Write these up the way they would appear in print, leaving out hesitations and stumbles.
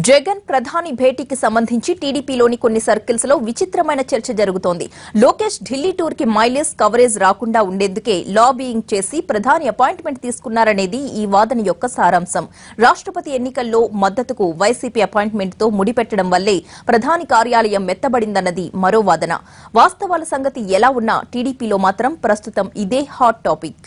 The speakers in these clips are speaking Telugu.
జగన్ ప్రధాని భేటీకి సంబంధించి టీడీపీలోని కొన్ని సర్కిల్స్ లో విచిత్రమైన చర్చ జరుగుతోంది. లోకేష్ ఢిల్లీ టూర్ కి మైలేజ్ కవరేజ్ రాకుండా ఉండేందుకే లాబీయింగ్ చేసి ప్రధాని అపాయింట్మెంట్ తీసుకున్నారనేది ఈ వాదన యొక్క సారాంశం. రాష్ట్రపతి ఎన్నికల్లో మద్దతుకు వైసీపీ అపాయింట్మెంట్ తో ముడిపెట్టడం వల్లే ప్రధాని కార్యాలయం మెత్తబడిందన్నది మరో వాదన. వాస్తవాల సంగతి ఎలా ఉన్నా టీడీపీలో మాత్రం ప్రస్తుతం ఇదే హాట్ టాపిక్.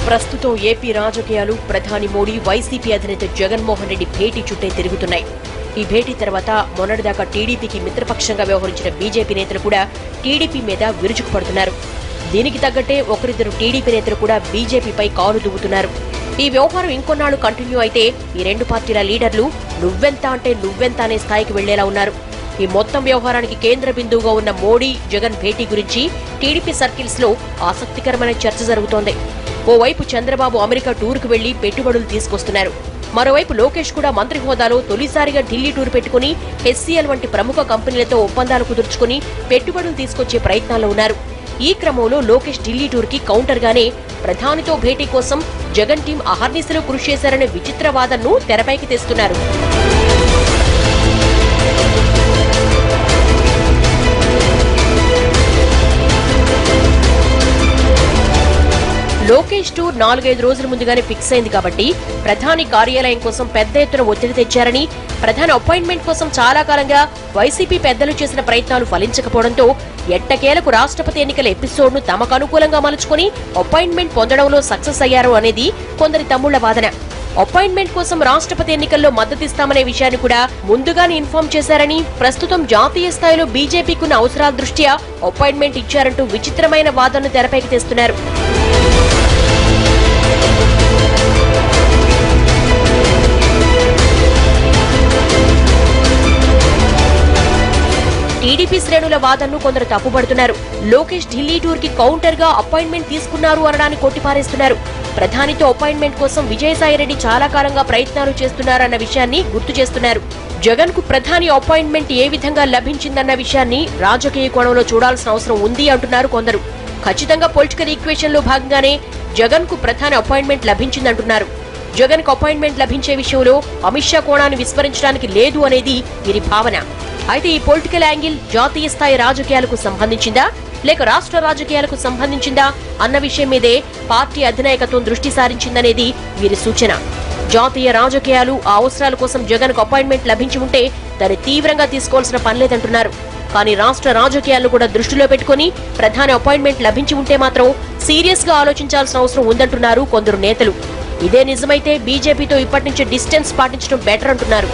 ప్రస్తుతం ఏపీ రాజకీయాలు ప్రధాని మోడీ వైసీపీ అధినేత జగన్మోహన్ రెడ్డి భేటీ చుట్టే తిరుగుతున్నాయి. ఈ భేటీ తర్వాత మొన్నటిదాకా టీడీపీకి మిత్రపక్షంగా వ్యవహరించిన బీజేపీ నేతలు కూడా టీడీపీ మీద విరుచుకుపడుతున్నారు. దీనికి తగ్గట్టే ఒకరిద్దరు టీడీపీ నేతలు కూడా బీజేపీపై కాలు దువ్వుతున్నారు. ఈ వ్యవహారం ఇంకొన్నాళ్లు కంటిన్యూ అయితే ఈ రెండు పార్టీల లీడర్లు నువ్వెంత అంటే నువ్వెంత అనే స్థాయికి వెళ్లేలా ఉన్నారు. ఈ మొత్తం వ్యవహారానికి కేంద్ర బిందువుగా ఉన్న మోడీ జగన్ భేటీ గురించి టీడీపీ సర్కిల్స్ లో ఆసక్తికరమైన చర్చ జరుగుతోంది. ఓవైపు చంద్రబాబు అమెరికా టూర్కు వెళ్లి పెట్టుబడులు తీసుకొస్తున్నారు. మరోవైపు లోకేష్ కూడా మంత్రి హోదాలో తొలిసారిగా ఢిల్లీ టూర్ పెట్టుకుని హెచ్సీఎల్ వంటి ప్రముఖ కంపెనీలతో ఒప్పందాలు కుదుర్చుకుని పెట్టుబడులు తీసుకొచ్చే ప్రయత్నాల్లో ఉన్నారు. ఈ క్రమంలో లోకేష్ ఢిల్లీ టూర్ కి కౌంటర్ గానే ప్రధానితో భేటీ కోసం జగన్ టీం అహర్నిశలు కృషి చేశారనే విచిత్ర వాదనను తెరపైకి తెస్తున్నారు. లోకేష్ టూర్ 4-5 రోజుల ముందుగానే ఫిక్స్ అయింది కాబట్టి ప్రధాని కార్యాలయం కోసం పెద్ద ఎత్తున ఒత్తిడి తెచ్చారని, ప్రధాని అపాయింట్మెంట్ కోసం చాలా కాలంగా వైసీపీ పెద్దలు చేసిన ప్రయత్నాలు ఫలించకపోవడంతో ఎట్టకేలకు రాష్ట్రపతి ఎన్నికల ఎపిసోడ్ ను తమకు అనుకూలంగా మలుచుకుని అపాయింట్మెంట్ పొందడంలో సక్సెస్ అయ్యారు అనేది కొందరి తమ్ముళ్ల వాదన. అపాయింట్మెంట్ కోసం రాష్ట్రపతి ఎన్నికల్లో మద్దతిస్తామనే విషయాన్ని కూడా ముందుగానే ఇన్ఫార్మ్ చేశారని, ప్రస్తుతం జాతీయ స్థాయిలో బీజేపీకున్న అవసరాల దృష్ట్యా అపాయింట్మెంట్ ఇచ్చారంటూ విచిత్రమైన వాదనను తెరపైకి తెస్తున్నారు. టీడీపీ శ్రేణుల వాదనను కొందరు తప్పుపడుతున్నారు. లోకేష్ ఢిల్లీ టూర్ కి కౌంటర్ గా అపాయింట్మెంట్ తీసుకున్నారు అనడాన్ని కొట్టిపారేస్తున్నారు. ప్రధానితో అపాయింట్మెంట్ కోసం విజయసాయిరెడ్డి చాలా కాలంగా ప్రయత్నాలు చేస్తున్నారన్న విషయాన్ని గుర్తు చేస్తున్నారు. జగన్ కు ప్రధాని అపాయింట్మెంట్ ఏ విధంగా లభించిందన్న విషయాన్ని రాజకీయ కోణంలో చూడాల్సిన అవసరం ఉంది అంటున్నారు కొందరు. ఖచ్చితంగా పొలిటికల్ ఈక్వేషన్ లో భాగంగానే జగన్ కు ప్రధాని అపాయింట్మెంట్ లభించిందంటున్నారు. జగన్ కు అపాయింట్మెంట్ లభించే విషయంలో అమిత్ షా కోణాన్ని విస్మరించడానికి లేదు అనేది వీరి భావన. అయితే ఈ పొలిటికల్ యాంగిల్ జాతీయ స్థాయి రాజకీయాలకు సంబంధించిందా లేక రాష్ట్ర రాజకీయాలకు సంబంధించిందా అన్న విషయం మీదే పార్టీ అధినాయకత్వం దృష్టి సారించిందనేది వీరి సూచన. జాతీయ రాజకీయాలు ఆ అవసరాల కోసం జగన్ కు అపాయింట్మెంట్ లభించి ఉంటే దాన్ని తీవ్రంగా తీసుకోవాల్సిన పనిలేదంటున్నారు. కానీ రాష్ట్ర రాజకీయాలను కూడా దృష్టిలో పెట్టుకుని ప్రధాని అపాయింట్మెంట్ లభించి ఉంటే మాత్రం సీరియస్ గా ఆలోచించాల్సిన అవసరం ఉందంటున్నారు కొందరు నేతలు. ఇదే నిజమైతే బీజేపీతో ఇప్పటి నుంచి డిస్టెన్స్ పాటించడం బెటర్ అంటున్నారు.